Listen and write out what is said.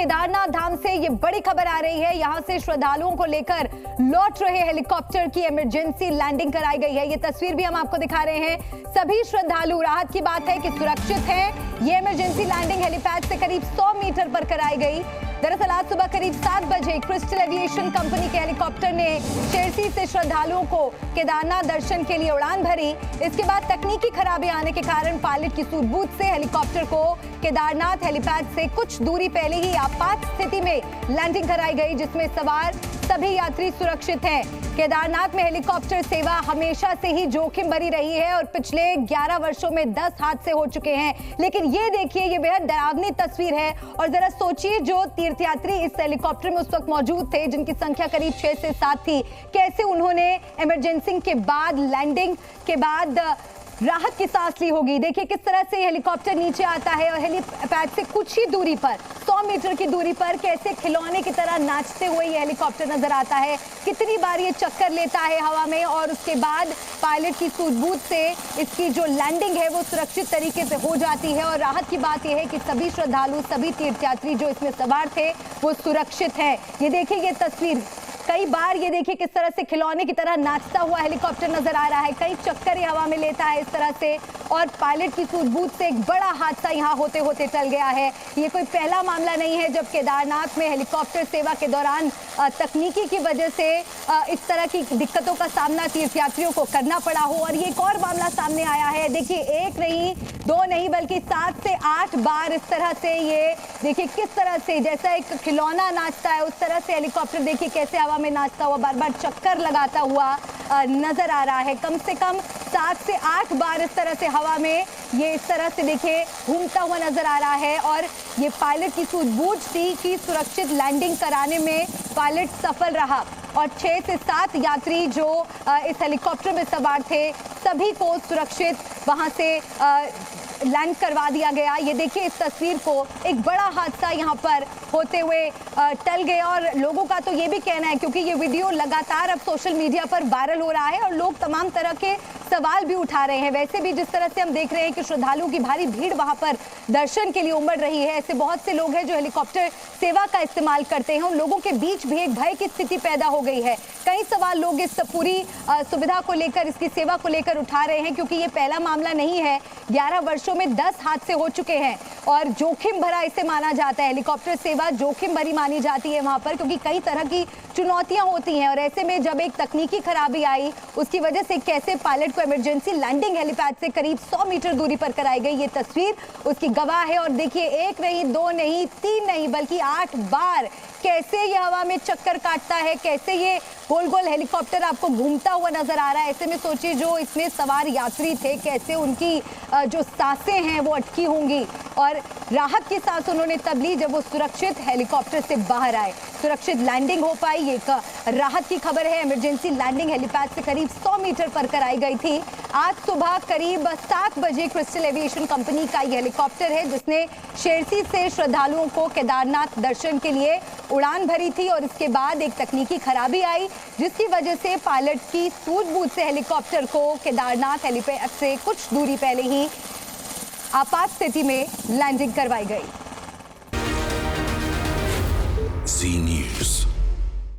केदारनाथ धाम से ये बड़ी खबर आ रही है। यहां से श्रद्धालुओं को लेकर लौट रहे हेलीकॉप्टर की इमरजेंसी लैंडिंग कराई गई है। ये तस्वीर भी हम आपको दिखा रहे हैं। सभी श्रद्धालु, राहत की बात है कि सुरक्षित हैं। ये इमरजेंसी लैंडिंग हेलीपैड से करीब 100 मीटर पर कराई गई। दरअसल आज सुबह करीब 7 बजे क्रिस्टल एविएशन कंपनी के हेलीकॉप्टर ने शेरसी से श्रद्धालुओं को केदारनाथ दर्शन के लिए उड़ान भरी। इसके बाद तकनीकी खराबी आने के कारण पायलट की सूझबूझ से हेलीकॉप्टर को केदारनाथ हेलीपैड से कुछ दूरी पहले ही आपात स्थिति में लैंडिंग कराई गई, जिसमें सवार सभी यात्री सुरक्षित हैं। केदारनाथ में हेलीकॉप्टर सेवा हमेशा से ही जोखिम भरी रही है और पिछले 11 वर्षों में 10 हादसे हो चुके हैं। लेकिन ये देखिए, ये बेहद डरावनी तस्वीर है। और जरा सोचिए, जो तीर्थयात्री इस हेलीकॉप्टर में उस वक्त मौजूद थे, जिनकी संख्या करीब 6 से 7 थी, कैसे उन्होंने इमरजेंसी के बाद, लैंडिंग के बाद राहत की सांस ली होगी। देखिए किस तरह से हेलीकॉप्टर नीचे आता है और हेलीपैड से कुछ ही दूरी पर, 100 मीटर की दूरी पर, कैसे खिलौने की तरह नाचते हुए ये हेलीकॉप्टर नजर आता है। कितनी बार ये चक्कर लेता है हवा में और उसके बाद पायलट की सूझबूझ से इसकी जो लैंडिंग है वो सुरक्षित तरीके से हो जाती है। और राहत की बात यह है कि सभी श्रद्धालु, सभी तीर्थयात्री जो इसमें सवार थे वो सुरक्षित हैं। ये देखिए, ये तस्वीर कई बार, ये देखिए किस तरह से खिलौने की तरह नाचता हुआ हेलीकॉप्टर नजर आ रहा है। कई चक्कर ये हवा में लेता है इस तरह से, और पायलट की सूझबूझ से एक बड़ा हादसा यहाँ होते होते टल गया है। ये कोई पहला मामला नहीं है जब केदारनाथ में हेलीकॉप्टर सेवा के दौरान तकनीकी की वजह से इस तरह की दिक्कतों का सामना तीर्थयात्रियों को करना पड़ा हो। और ये एक और मामला सामने आया है। देखिए, एक नहीं, 2 नहीं, बल्कि 7 से 8 बार इस तरह से, ये देखिए किस तरह से, जैसा एक खिलौना नाचता है उस तरह से हेलीकॉप्टर देखिए कैसे हवा में नाचता हुआ, बार बार चक्कर लगाता हुआ नजर आ रहा है। कम से कम 7 से 8 बार इस तरह से हवा में ये इस तरह से देखिए घूमता हुआ नजर आ रहा है। और ये पायलट की सूझबूझ थी कि सुरक्षित लैंडिंग कराने में पायलट सफल रहा और 6 से 7 यात्री जो इस हेलीकॉप्टर में सवार थे, सभी को सुरक्षित वहां से लैंड करवा दिया गया। ये देखिए इस तस्वीर को, एक बड़ा हादसा यहाँ पर होते हुए टल गया। और लोगों का तो ये भी कहना है, क्योंकि ये वीडियो लगातार अब सोशल मीडिया पर वायरल हो रहा है और लोग तमाम तरह के सवाल भी उठा रहे हैं। वैसे भी जिस तरह से हम देख रहे हैं कि श्रद्धालुओं की भारी भीड़ वहां पर दर्शन के लिए उमड़ रही है, ऐसे बहुत से लोग हैं जो हेलीकॉप्टर सेवा का इस्तेमाल करते हैं। उन लोगों के बीच भी एक भय की स्थिति पैदा हो गई है। कई सवाल लोग इस पूरी सुविधा को लेकर, इसकी सेवा को लेकर उठा रहे हैं, क्योंकि ये पहला मामला नहीं है। 11 वर्षों में 10 हादसे हो चुके हैं और जोखिम भरा इसे माना जाता है। हेलीकॉप्टर सेवा जोखिम भरी मानी जाती है वहां पर, क्योंकि कई तरह की चुनौतियां होती हैं। और ऐसे में जब एक तकनीकी खराबी आई, उसकी वजह से कैसे पायलट को इमरजेंसी लैंडिंग हेलीपैड से करीब 100 मीटर दूरी पर कराई गई, ये तस्वीर उसकी गवाह है। और देखिए, 1 नहीं, 2 नहीं, 3 नहीं, बल्कि 8 बार कैसे ये हवा में चक्कर काटता है, कैसे ये गोल गोल हेलीकॉप्टर आपको घूमता हुआ नजर आ रहा है। ऐसे में सोचिए, जो इसमें सवार यात्री थे, कैसे उनकी जो सांसें हैं वो अटकी होंगी। और राहत की सांस उन्होंने तब ली जब वो सुरक्षित हेलीकॉप्टर से बाहर आए, सुरक्षित लैंडिंग हो पाई। ये राहत की खबर है। इमरजेंसी लैंडिंग हेलीपैड से करीब 100 मीटर पर कराई गई थी। आज सुबह करीब 7 बजे क्रिस्टल एविएशन कंपनी का ये हेलीकॉप्टर है, जिसने शेरसी से श्रद्धालुओं को केदारनाथ दर्शन के लिए उड़ान भरी थी। और इसके बाद एक तकनीकी खराबी आई, जिसकी वजह से पायलट की सूझबूझ से हेलीकॉप्टर को केदारनाथ हेलीपैड से कुछ दूरी पहले ही आपात स्थिति में लैंडिंग करवाई गई। जी न्यूज़।